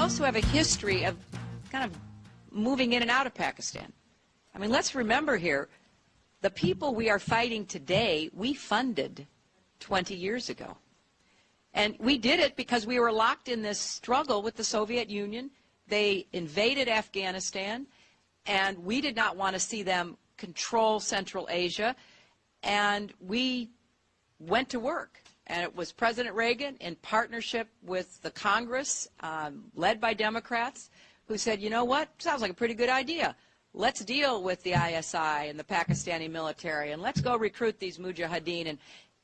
also have a history of kind of moving in and out of Pakistan. I mean, let's remember here, the people we are fighting today, we funded 20 years ago. And we did it because we were locked in this struggle with the Soviet Union. They invaded Afghanistan, and we did not want to see them control Central Asia. And we went to work. And it was President Reagan in partnership with the Congress, led by Democrats, who said, you know what, sounds like a pretty good idea. Let's deal with the ISI and the Pakistani military, and let's go recruit these mujahideen. And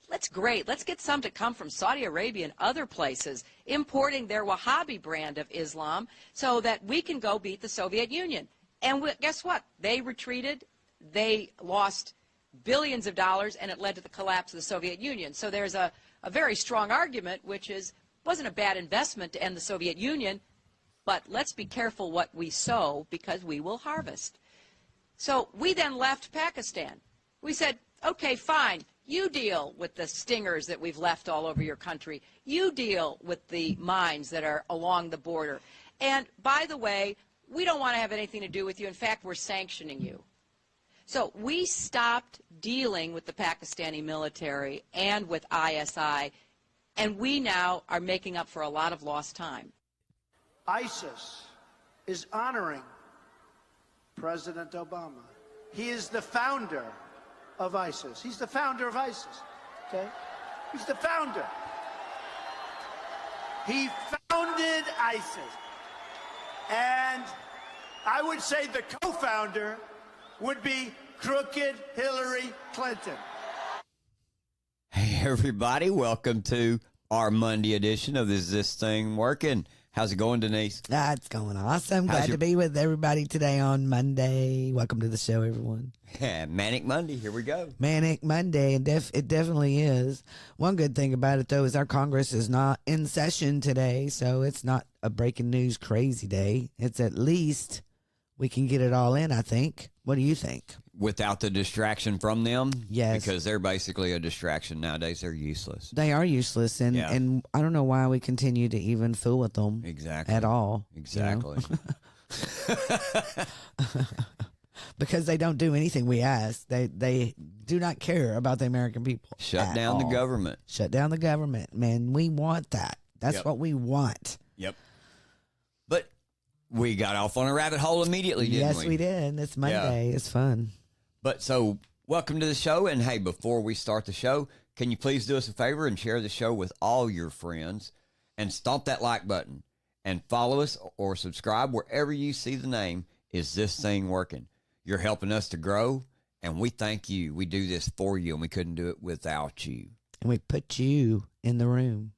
let's get some to come from Saudi Arabia and other places, importing their Wahhabi brand of Islam so that we can go beat the Soviet Union. And guess what? They retreated. They lost billions of dollars, and it led to the collapse of the Soviet Union. So there's a very strong argument, which is, wasn't a bad investment to end the Soviet Union, but let's be careful what we sow because we will harvest. So we then left Pakistan. We said, okay, fine, you deal with the stingers that we've left all over your country. You deal with the mines that are along the border. And by the way, we don't want to have anything to do with you. In fact, we're sanctioning you. So we stopped dealing with the Pakistani military and with ISI, and we now are making up for a lot of lost time. ISIS is honoring President Obama. He is the founder of ISIS. He's the founder of ISIS, okay? He's the founder. He founded ISIS. And I would say the co-founder would be crooked Hillary Clinton. Hey, everybody. Welcome to our Monday edition of Is This Thing Working? How's it going, Denise? It's going awesome. Glad to be with everybody today on Monday. Welcome to the show, everyone. Yeah, Manic Monday. Here we go. Manic Monday, and it definitely is. One good thing about it, though, is our Congress is not in session today, so it's not a breaking news crazy day. It's at least we can get it all in, I think. What do you think? Without the distraction from them? Yes. Because they're basically a distraction nowadays. They're useless. They are useless, and, Yeah. and I don't know why we continue to even fool with them. Exactly. At all. Exactly. You know? Because they don't do anything we ask. They do not care about the American people. Shut down the government. Shut down the government. Man, we want that. That's Yep. what we want. Yep. But we got off on a rabbit hole immediately, didn't we? Yes, we did. It's Monday. It's fun. But so, welcome to the show. And hey, before we start the show, can you please do us a favor and share the show with all your friends and stomp that like button and follow us or subscribe wherever you see the name Is This Thing Working? You're helping us to grow, and we thank you. We do this for you, and we couldn't do it without you. And we put you in the room.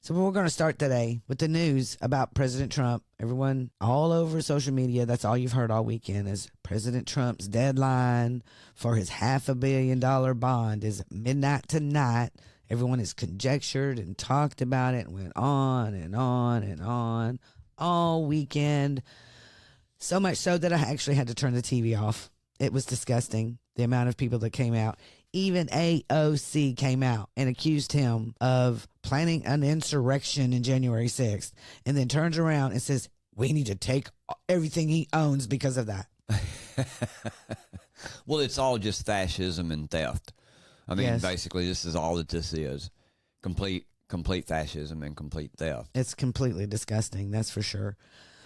So we're going to start today with the news about President Trump. Everyone all over social media, that's all you've heard all weekend, is President Trump's deadline for his $500 million bond is midnight tonight. Everyone has conjectured and talked about it and went on and on and on all weekend. So much so that I actually had to turn the TV off. It was disgusting, the amount of people that came out. Even AOC came out and accused him of planning an insurrection in January 6th, and then turns around and says, we need to take everything he owns because of that. Well, it's all just fascism and theft. I mean, Yes. basically, this is all that this is. Complete fascism and complete theft. It's completely disgusting, that's for sure.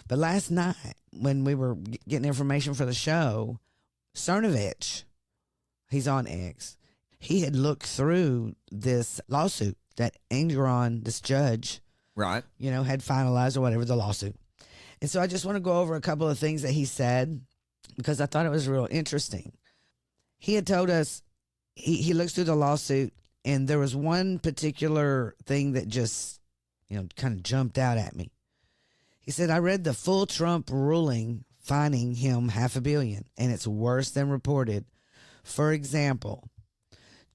But last night, when we were getting information for the show, Cernovich, he's on X, he had looked through this lawsuit that Angron, this judge, Right. had finalized or whatever, the lawsuit. And so I just want to go over a couple of things that he said because I thought it was real interesting. He had told us he looks through the lawsuit, and there was one particular thing that just, kind of jumped out at me. He said, I read the full Trump ruling fining him $500 million, and it's worse than reported. For example,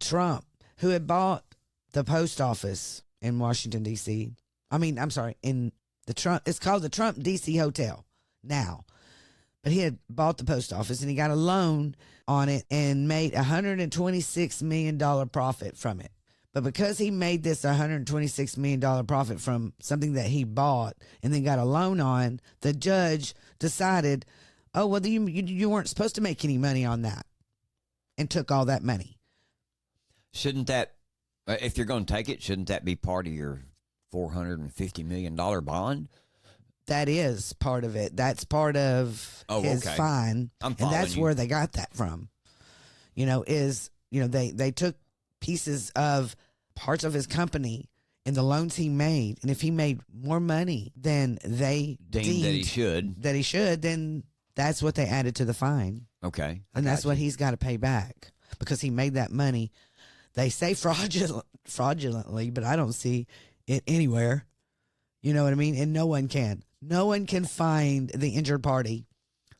Trump, who had bought the post office in Washington, D.C., in the Trump, it's called the Trump D.C. Hotel now, but he had bought the post office and he got a loan on it and made $126 million profit from it. But because he made this $126 million profit from something that he bought and then got a loan on, the judge decided, oh, well, you weren't supposed to make any money on that, and took all that money. Shouldn't that, if you're going to take it, shouldn't that be part of your $450 million bond? That is part of it. That's part of his fine. I'm and following that's you. where they got that from. They took pieces of parts of his company and the loans he made. And if he made more money than they deemed that he should, then that's what they added to the fine. Okay. And that's what he's got to pay back because he made that money. They say fraudulently, but I don't see it anywhere. You know what I mean? And no one can. No one can find the injured party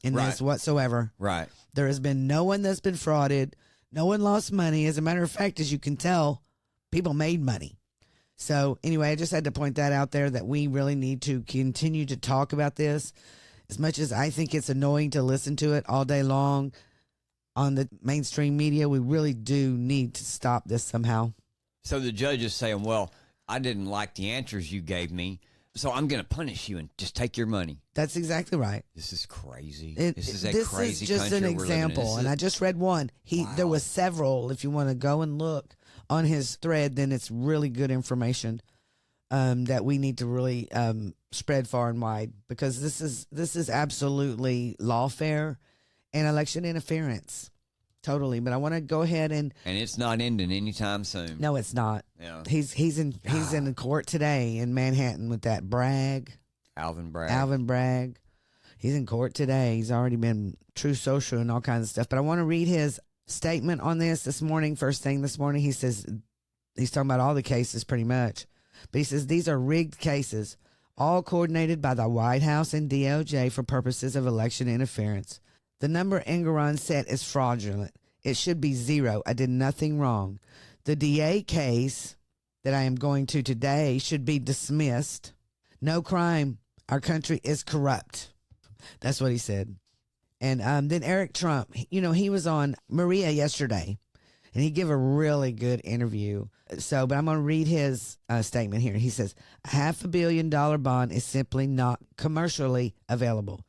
in this whatsoever. Right. There has been no one that's been frauded. No one lost money. As a matter of fact, as you can tell, people made money. So anyway, I just had to point that out there that we really need to continue to talk about this. As much as I think it's annoying to listen to it all day long on the mainstream media, we really do need to stop this somehow. So the judge is saying, well, I didn't like the answers you gave me, so I'm going to punish you and just take your money. That's exactly right. This is crazy. This is just an example, and I just read one. There was several. If you want to go and look on his thread, then it's really good information that we need to really spread far and wide, because this is absolutely lawfare and election interference, totally. But I want to go ahead and it's not ending anytime soon. No, it's not. Yeah. He's in court today in Manhattan with that Alvin Bragg. He's in court today. He's already been True Social and all kinds of stuff. But I want to read his statement on this morning. First thing this morning, he says, he's talking about all the cases pretty much. But he says, these are rigged cases, all coordinated by the White House and DOJ for purposes of election interference. The number Engeron set is fraudulent. It should be 0. I did nothing wrong. The DA case that I am going to today should be dismissed. No crime. Our country is corrupt. That's what he said. And then Eric Trump, he was on Maria yesterday, and he gave a really good interview. But I'm going to read his statement here. He says, $500 million bond is simply not commercially available.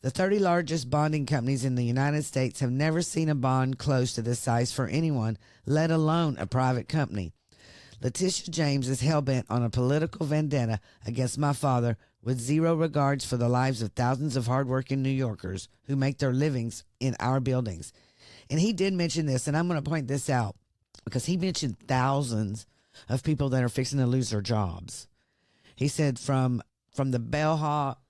The 30 largest bonding companies in the United States have never seen a bond close to this size for anyone, let alone a private company. Letitia James is hell-bent on a political vendetta against my father with zero regards for the lives of thousands of hardworking New Yorkers who make their livings in our buildings. And he did mention this, and I'm going to point this out, because he mentioned thousands of people that are fixing to lose their jobs. He said from the bellhop,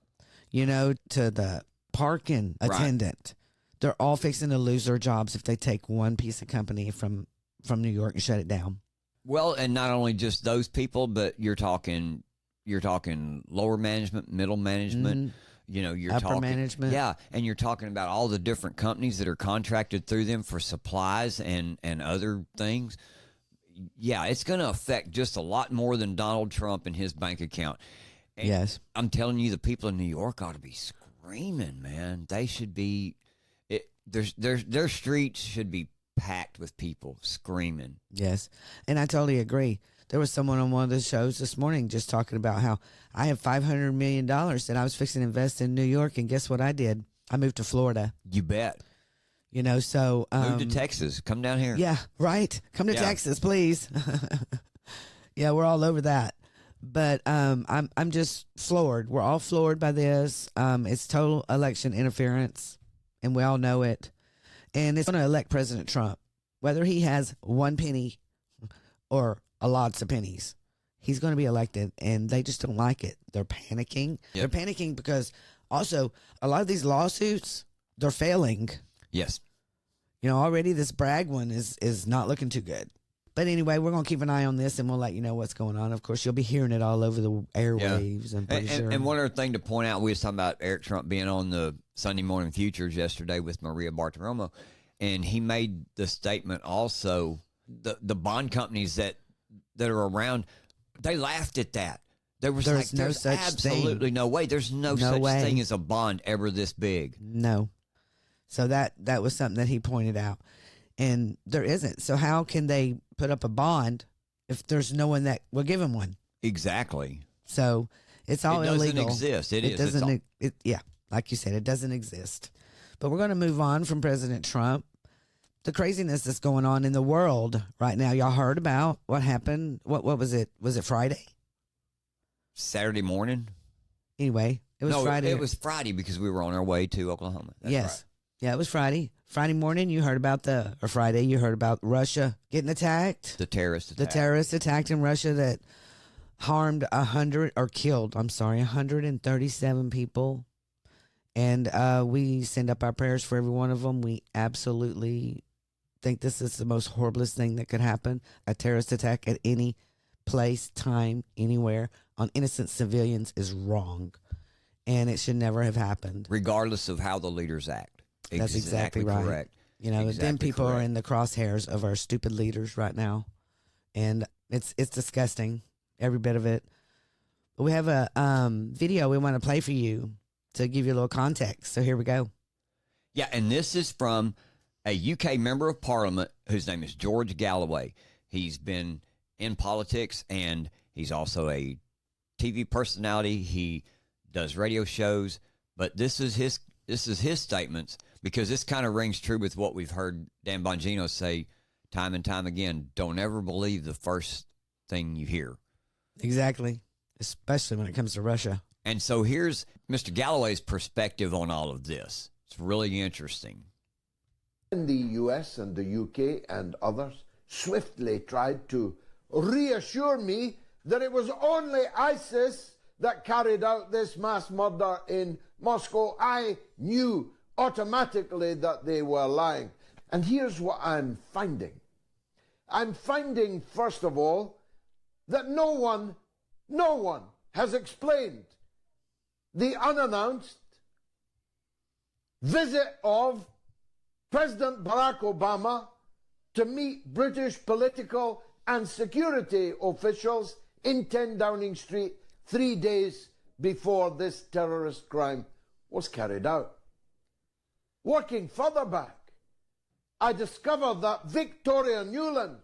to the parking attendant, they're all fixing to lose their jobs if they take one piece of company from New York and shut it down. Well, and not only just those people, but you're talking lower management, middle management, you're upper talking management. Yeah, and you're talking about all the different companies that are contracted through them for supplies and other things. Yeah, it's going to affect just a lot more than Donald Trump and his bank account. And yes. I'm telling you, the people in New York ought to be screaming, man. They should be their streets should be packed with people screaming. Yes, and I totally agree. There was someone on one of the shows this morning just talking about how I have $500 million that I was fixing to invest in New York, and guess what I did? I moved to Florida. You bet. So move to Texas. Come down here. Yeah, right. Come to Texas, please. Yeah, we're all over that. But I'm just floored. We're all floored by this. It's total election interference, and we all know it. And it's going to elect President Trump, whether he has one penny or a lots of pennies. He's going to be elected, and they just don't like it. They're panicking. Yep. They're panicking because also a lot of these lawsuits, they're failing. Yes. Already this Bragg one is not looking too good. But anyway, we're going to keep an eye on this, and we'll let you know what's going on. Of course, you'll be hearing it all over the airwaves. Yeah. I'm pretty sure. And one other thing to point out, we was talking about Eric Trump being on the Sunday Morning Futures yesterday with Maria Bartiromo, and he made the statement also, the bond companies that are around, they laughed at that. There's absolutely no way. There's no such thing as a bond ever this big. No. So that was something that he pointed out. And there isn't. So how can they put up a bond if there's no one that will give him one. Exactly. So it's all illegal. It doesn't exist. It is. Doesn't. Yeah, like you said, it doesn't exist. But we're going to move on from President Trump. The craziness that's going on in the world right now. Y'all heard about what happened? What was it? Was it Friday? Saturday morning? Anyway, it was Friday. It was Friday because we were on our way to Oklahoma. That's yes. right. Yeah, it was Friday. Friday morning, you heard about Friday, you heard about Russia getting attacked. The terrorist attack. The terrorist attacked in Russia that harmed 137 people. And we send up our prayers for every one of them. We absolutely think this is the most horriblest thing that could happen. A terrorist attack at any place, time, anywhere on innocent civilians is wrong. And it should never have happened. Regardless of how the leaders act. That's exactly right. Correct. You know, exactly then people correct. are in the crosshairs of our stupid leaders right now. And it's disgusting, every bit of it. But we have a video we want to play for you to give you a little context. So here we go. Yeah, and this is from a UK member of parliament whose name is George Galloway. He's been in politics and he's also a TV personality. He does radio shows, but this is his statements, because this kind of rings true with what we've heard Dan Bongino say time and time again. Don't ever believe the first thing you hear. Exactly, especially when it comes to Russia. And so here's Mr. Galloway's perspective on all of this. It's really interesting. In the US and the UK and others swiftly tried to reassure me that it was only ISIS that carried out this mass murder in Moscow. I knew automatically that they were lying. And here's what I'm finding. I'm finding, first of all, that no one has explained the unannounced visit of President Barack Obama to meet British political and security officials in 10 Downing Street 3 days before this terrorist crime was carried out. Working further back, I discovered that Victoria Newland,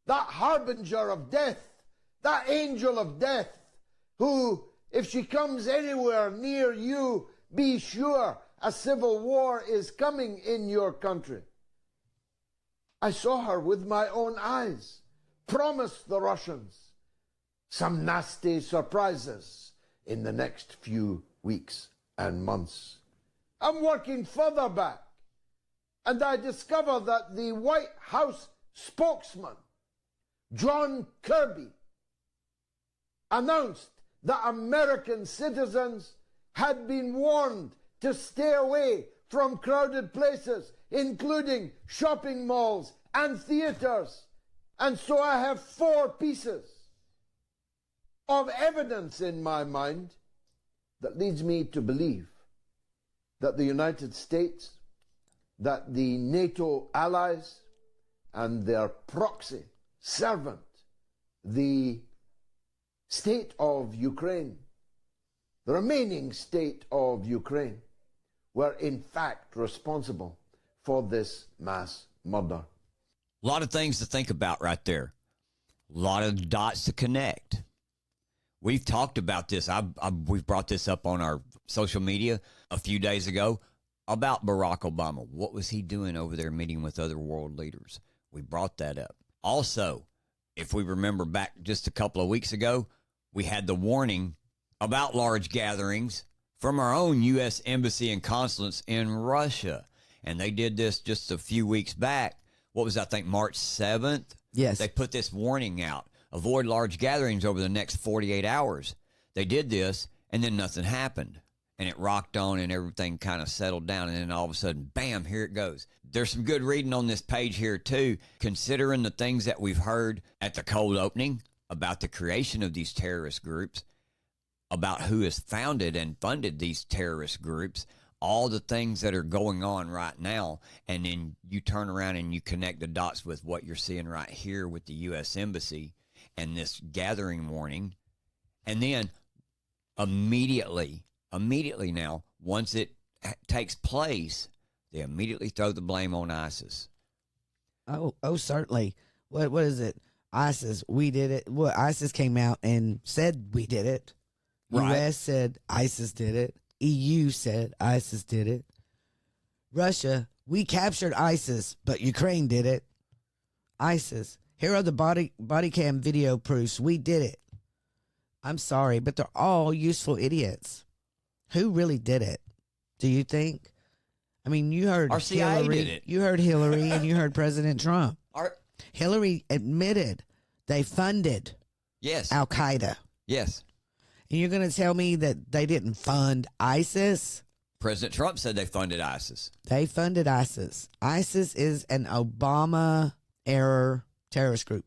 that harbinger of death, that angel of death, who, if she comes anywhere near you, be sure a civil war is coming in your country. I saw her with my own eyes, promise the Russians some nasty surprises in the next few weeks and months. I'm working further back, and I discover that the White House spokesman, John Kirby, announced that American citizens had been warned to stay away from crowded places, including shopping malls and theaters. And so I have 4 pieces of evidence in my mind that leads me to believe that the United States, that the NATO allies and their proxy servant, the state of Ukraine, the remaining state of Ukraine, were in fact responsible for this mass murder. A lot of things to think about right there. A lot of dots to connect. We've talked about this. We've brought this up on our social media a few days ago about Barack Obama. What was he doing over there meeting with other world leaders? We brought that up. Also, if we remember back just a couple of weeks ago, we had the warning about large gatherings from our own U.S. Embassy and consulates in Russia. And they did this just a few weeks back. What was that, I think March 7th? Yes. They put this warning out. Avoid large gatherings over the next 48 hours. They did this, and then nothing happened. And it rocked on, and everything kind of settled down. And then all of a sudden, bam, here it goes. There's some good reading on this page here, too, considering the things that we've heard at the cold opening about the creation of these terrorist groups, about who has founded and funded these terrorist groups, all the things that are going on right now. And then you turn around and you connect the dots with what you're seeing right here with the U.S. Embassy and this gathering warning. And then immediately now, once it takes place, they immediately throw the blame on ISIS. Oh, certainly. What is it? ISIS, we did it. Well, ISIS came out and said we did it. Right. U.S. said ISIS did it. EU said ISIS did it. Russia, we captured ISIS, but Ukraine did it. ISIS, here are the body cam video proofs. We did it. I'm sorry, but they're all useful idiots. Who really did it? Do you think? I mean, you heard Our CIA Hillary. did it. You heard Hillary, and you heard President Trump. Our, Hillary admitted they funded yes. Al Qaeda. Yes. And you're going to tell me that they didn't fund ISIS? President Trump said they funded ISIS. They funded ISIS. ISIS is an Obama era terrorist group.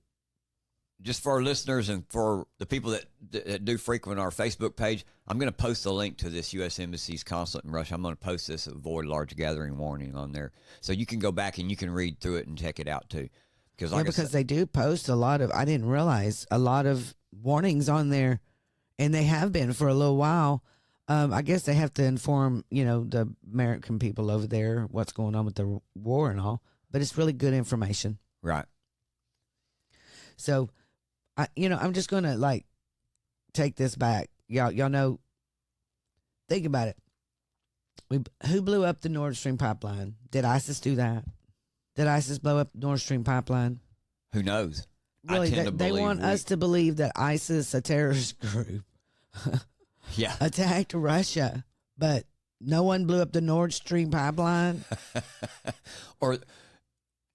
Just for our listeners and for the people that do frequent our Facebook page, I'm going to post a link to this U.S. Embassy's consulate in Russia. I'm going to post this avoid large gathering warning on there. So you can go back and you can read through it and check it out too. Because they do post a lot of, I didn't realize, a lot of warnings on there, and they have been for a little while. I guess they have to inform, the American people over there what's going on with the war and all, but it's really good information. Right. So, I'm just going to, take this back. Y'all know, think about it. Who blew up the Nord Stream pipeline? Did ISIS do that? Did ISIS blow up Nord Stream pipeline? Who knows? Really, they want us to believe that ISIS, a terrorist group, yeah, attacked Russia, but no one blew up the Nord Stream pipeline. Or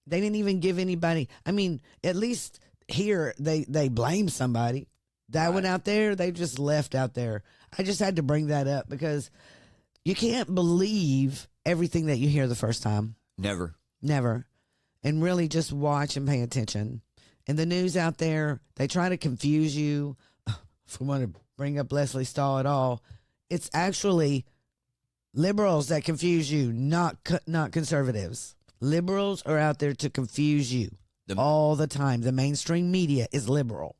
they didn't even give anybody. I mean, at least here they blame somebody. That one out there, they just left out there. I just had to bring that up because you can't believe everything that you hear the first time. Never. And really just watch and pay attention. And the news out there, they try to confuse you. If we want to bring up Leslie Stahl at all, it's actually liberals that confuse you, not conservatives. Liberals are out there to confuse you all the time. The mainstream media is liberal.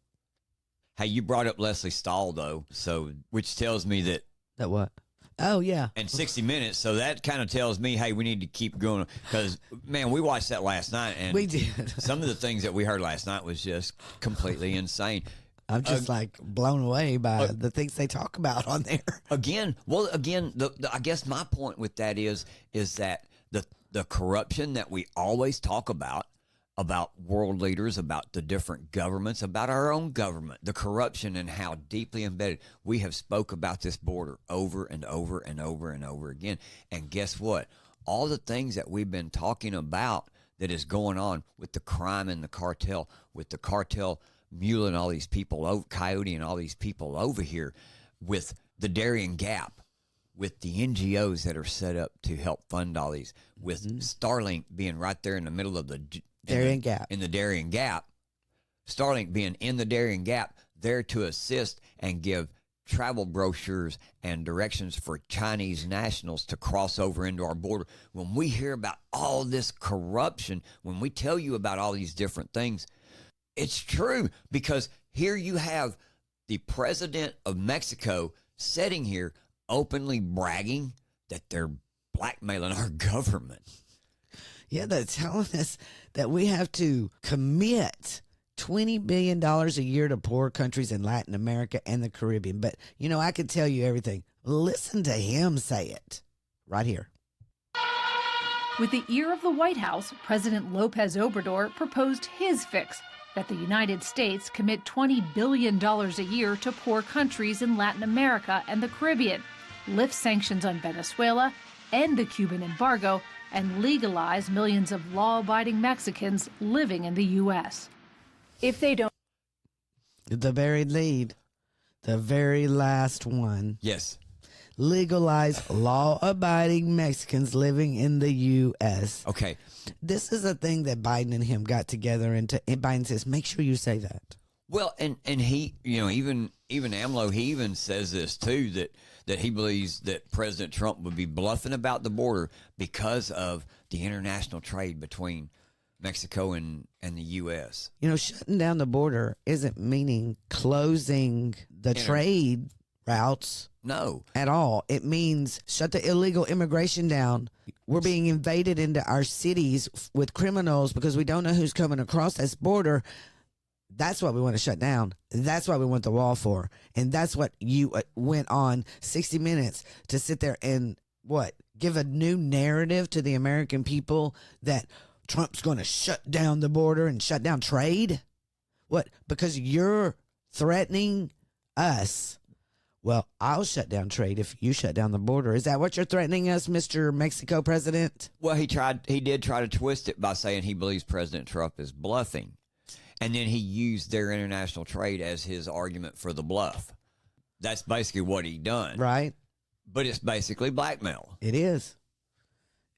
Hey, you brought up Leslie Stahl, though, so which tells me that... That what? Oh, yeah. And 60 Minutes, so that kind of tells me, hey, we need to keep going. Because, man, we watched that last night, and we did. Some of the things that we heard last night was just completely insane. I'm just, blown away by the things they talk about on there. Again, I guess my point with that is that the corruption that we always talk about world leaders, about the different governments, about our own government, the corruption and how deeply embedded. We have spoke about this border over and over and over and over again. And guess what? All the things that we've been talking about that is going on with the crime and the cartel, with the cartel muling all these people over, Coyote and all these people over here, with the Darien Gap, with the NGOs that are set up to help fund all these, with Starlink being right there in the middle of the Darien Gap. In the Darien Gap. Starlink being in the Darien Gap, there to assist and give travel brochures and directions for Chinese nationals to cross over into our border. When we hear about all this corruption, when we tell you about all these different things, it's true, because here you have the president of Mexico sitting here openly bragging that they're blackmailing our government. Yeah, they're telling us that we have to commit $20 billion a year to poor countries in Latin America and the Caribbean. But, I could tell you everything. Listen to him say it right here. With the ear of the White House, President Lopez Obrador proposed his fix, that the United States commit $20 billion a year to poor countries in Latin America and the Caribbean, lift sanctions on Venezuela, end the Cuban embargo, and legalize millions of law-abiding Mexicans living in the U.S. If they don't... The very last one. Yes. Legalize law-abiding Mexicans living in the U.S. Okay. This is a thing that Biden and him got together, and Biden says, make sure you say that. Well, and he, even AMLO, he even says this too, that he believes that President Trump would be bluffing about the border because of the international trade between Mexico and the U.S. Shutting down the border isn't meaning closing the trade routes. No. At all. It means shut the illegal immigration down. We're being invaded into our cities with criminals because we don't know who's coming across this border. That's what we want to shut down. That's what we want the wall for. And that's what you went on 60 Minutes to sit there and give a new narrative to the American people that Trump's going to shut down the border and shut down trade? What? Because you're threatening us. Well, I'll shut down trade if you shut down the border. Is that what you're threatening us, Mr. Mexico president? Well, he did try to twist it by saying he believes President Trump is bluffing. And then he used their international trade as his argument for the bluff. That's basically what he done. Right. But it's basically blackmail. It is.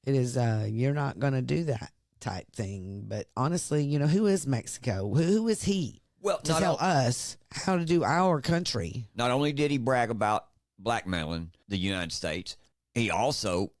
It is, you're not going to do that type thing. But honestly, who is Mexico? Who is he? Well, to tell us how to do our country. Not only did he brag about blackmailing the United States, he also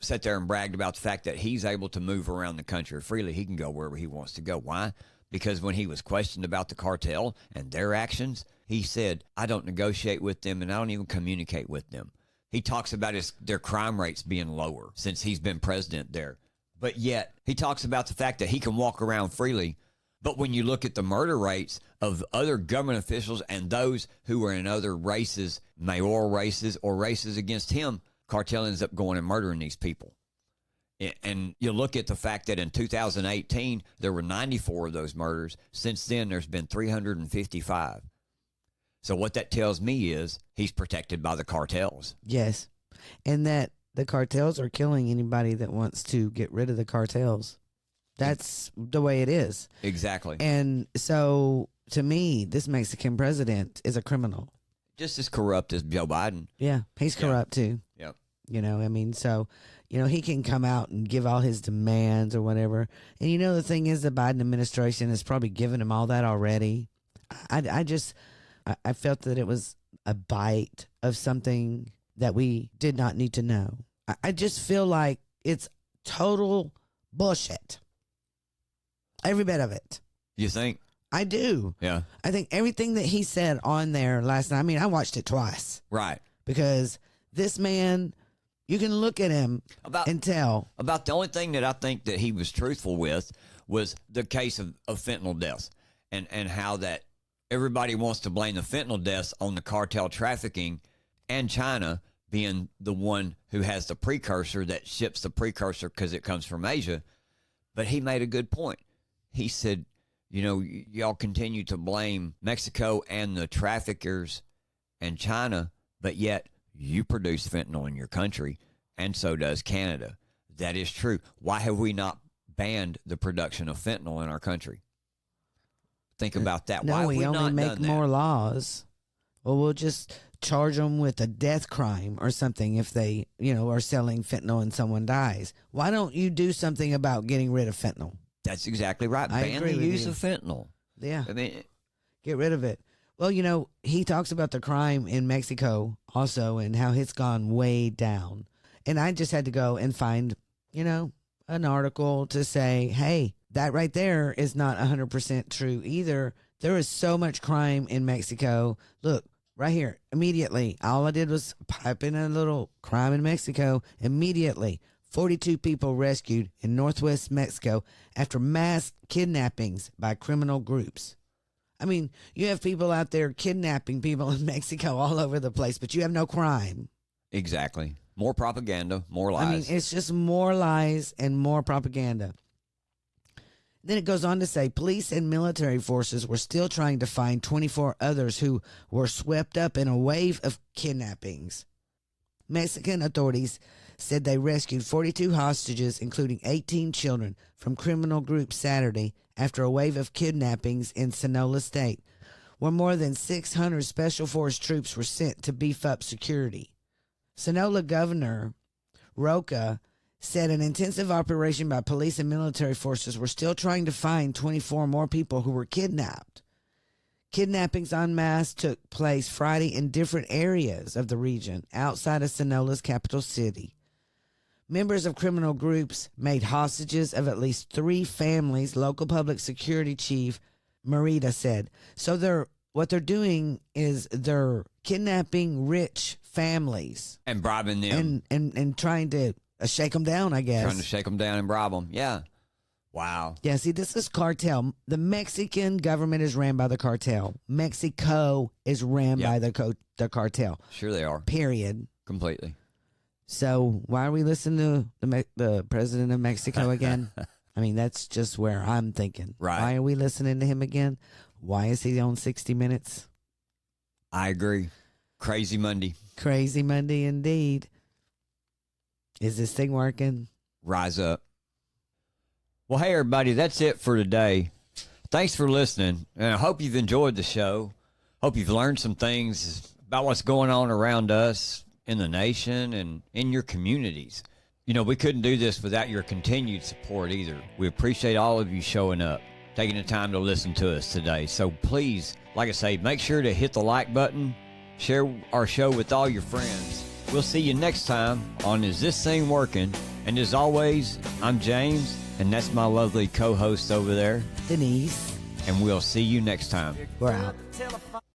sat there and bragged about the fact that he's able to move around the country freely. He can go wherever he wants to go. Why? Because when he was questioned about the cartel and their actions, he said, I don't negotiate with them and I don't even communicate with them. He talks about their crime rates being lower since he's been president there. But yet he talks about the fact that he can walk around freely. But when you look at the murder rates of other government officials and those who are in other races, mayoral races or races against him, cartel ends up going and murdering these people. And you look at the fact that in 2018, there were 94 of those murders. Since then, there's been 355. So what that tells me is he's protected by the cartels. Yes. And that the cartels are killing anybody that wants to get rid of the cartels. That's the way it is. Exactly. And so, to me, this Mexican president is a criminal. Just as corrupt as Joe Biden. Yeah, he's corrupt too. Yep. He can come out and give all his demands or whatever. And the thing is, the Biden administration has probably given him all that already. I felt that it was a bite of something that we did not need to know. I just feel like it's total bullshit. Every bit of it. You think? I do. Yeah. I think everything that he said on there last night, I watched it twice. Right. Because this man, you can look at him and tell. About the only thing that I think that he was truthful with was the case of fentanyl deaths and how that everybody wants to blame the fentanyl deaths on the cartel trafficking and China being the one who has the precursor that ships the precursor because it comes from Asia. But he made a good point. He said, y'all continue to blame Mexico and the traffickers and China, but yet you produce fentanyl in your country, and so does Canada. That is true. Why have we not banned the production of fentanyl in our country? Think about that. No, Why have we only not make done that? more laws. Well, we'll just charge them with a death crime or something if they, are selling fentanyl and someone dies. Why don't you do something about getting rid of fentanyl? That's exactly right. I Ban agree the with use you. of fentanyl. Yeah. I mean, Get rid of it. Well, he talks about the crime in Mexico also and how it's gone way down. And I just had to go and find, an article to say, hey, that right there is not 100% true either. There is so much crime in Mexico. Look, right here, immediately. All I did was pipe in a little crime in Mexico. Immediately, 42 people rescued in northwest Mexico after mass kidnappings by criminal groups. You have people out there kidnapping people in Mexico all over the place, but you have no crime. exactly. More propaganda, more lies. It's just more lies and more propaganda. Then it goes on to say police and military forces were still trying to find 24 others who were swept up in a wave of kidnappings. Mexican authorities said they rescued 42 hostages, including 18 children, from criminal groups Saturday after a wave of kidnappings in Sonora State, where more than 600 Special Force troops were sent to beef up security. Sonora Governor Roca said an intensive operation by police and military forces were still trying to find 24 more people who were kidnapped. Kidnappings en masse took place Friday in different areas of the region outside of Sonora's capital city. Members of criminal groups made hostages of at least 3 families, local public security chief Merida said. So what they're doing is they're kidnapping rich families and bribing them. and trying to shake them down, I guess. Trying to shake them down and bribe them. Yeah. Wow. Yeah, see, this is cartel. The Mexican government is ran by the cartel. Mexico is ran by the cartel. Sure they are. Period. Completely. So why are we listening to the president of Mexico again? I mean, that's just where I'm thinking. Right. Why are we listening to him again? Why is he on 60 Minutes? I agree. Crazy Monday. Crazy Monday indeed. Is this thing working? Rise up. Well, hey, everybody, that's it for today. Thanks for listening, and I hope you've enjoyed the show. Hope you've learned some things about what's going on around us in the nation and in your communities. You know, we couldn't do this without your continued support either. We appreciate all of you showing up, taking the time to listen to us today. So please, like I say, make sure to hit the like button, share our show with all your friends. We'll see you next time on Is This Thing Working? And as always, I'm James, and that's my lovely co-host over there, Denise. and we'll see you next time. We're out.